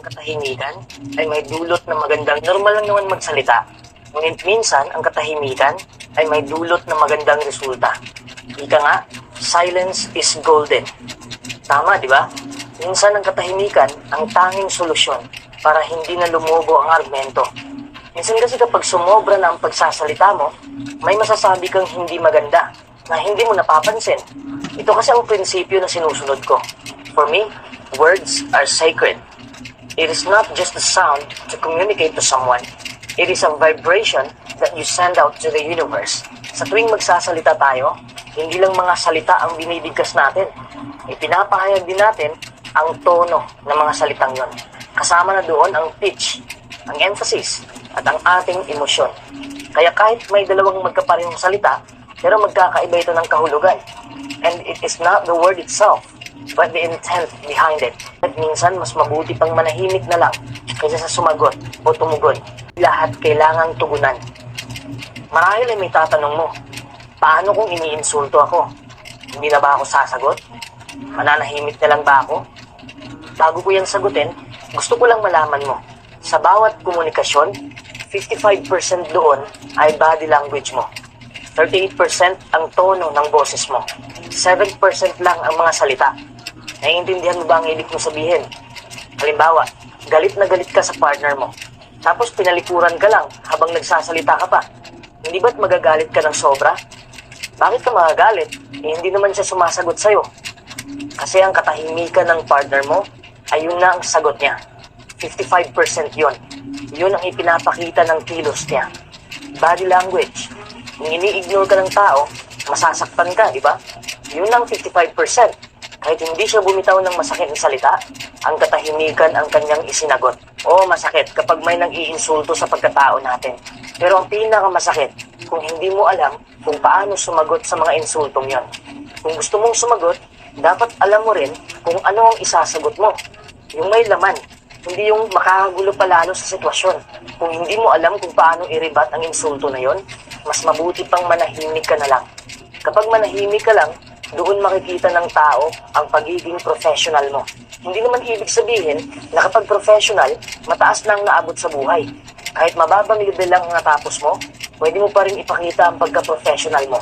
katahimikan ay may dulot na magandang normal lang naman magsalita. Ngunit minsan, ang katahimikan ay may dulot na magandang resulta. Ika nga, silence is golden. Tama, di ba? Minsan ang katahimikan ang tanging solusyon para hindi na lumubo ang argumento. Minsan kasi kapag sumobra na ang pagsasalita mo, may masasabi kang hindi maganda na hindi mo napapansin. Ito kasi ang prinsipyo na sinusunod ko. For me, words are sacred. It is not just a sound to communicate to someone. It is a vibration that you send out to the universe. Sa tuwing magsasalita tayo, hindi lang mga salita ang binibigkas natin. Ipinapahayag din natin ang tono ng mga salitang yon. Kasama na doon ang pitch, ang emphasis, at ang ating emosyon. Kaya kahit may dalawang magkaparehong salita, pero magkakaiba ito ng kahulugan. And it is not the word itself, but the intent behind it. At minsan, mas mabuti pang manahimik na lang kaysa sa sumagot o tumugon. Lahat kailangang tugunan. Marahil ay may tatanong mo, paano kung iniinsulto ako? Hindi na ba ako sasagot? Mananahimik na lang ba ako? Bago ko yan sagutin, gusto ko lang malaman mo, sa bawat komunikasyon, 55% doon ay body language mo. 38% ang tono ng boses mo. 7% lang ang mga salita. Naiintindihan mo ba ang ibig mo sabihin? Halimbawa, galit na galit ka sa partner mo. Tapos pinalikuran ka lang habang nagsasalita ka pa. Hindi ba't magagalit ka ng sobra? Bakit ka magagalit? Hindi naman siya sumasagot sa'yo. Kasi ang katahimikan ng partner mo ay yun na ang sagot niya. 55% yun. Yun ang ipinapakita ng kilos niya. Body language. Kung ini-ignore ka ng tao, masasaktan ka, di ba? Yun ang 55%. Kahit hindi siya bumitaw ng masakit na salita, ang katahimikan ang kanyang isinagot. Oo, masakit kapag may nang-iinsulto sa pagkatao natin. Pero ang pinakamasakit, kung hindi mo alam kung paano sumagot sa mga insultong yon. Kung gusto mong sumagot, dapat alam mo rin kung ano ang isasagot mo. Yung may laman, hindi yung makakagulo pa lalo sa sitwasyon. Kung hindi mo alam kung paano i-rebut ang insulto na yon, mas mabuti pang manahimik ka na lang. Kapag manahimik ka lang, doon makikita ng tao ang pagiging professional mo. Hindi naman ibig sabihin na kapag professional, mataas na ang naabot sa buhay. Kahit mababang level lang ang natapos mo, pwede mo pa rin ipakita ang pagka-professional mo.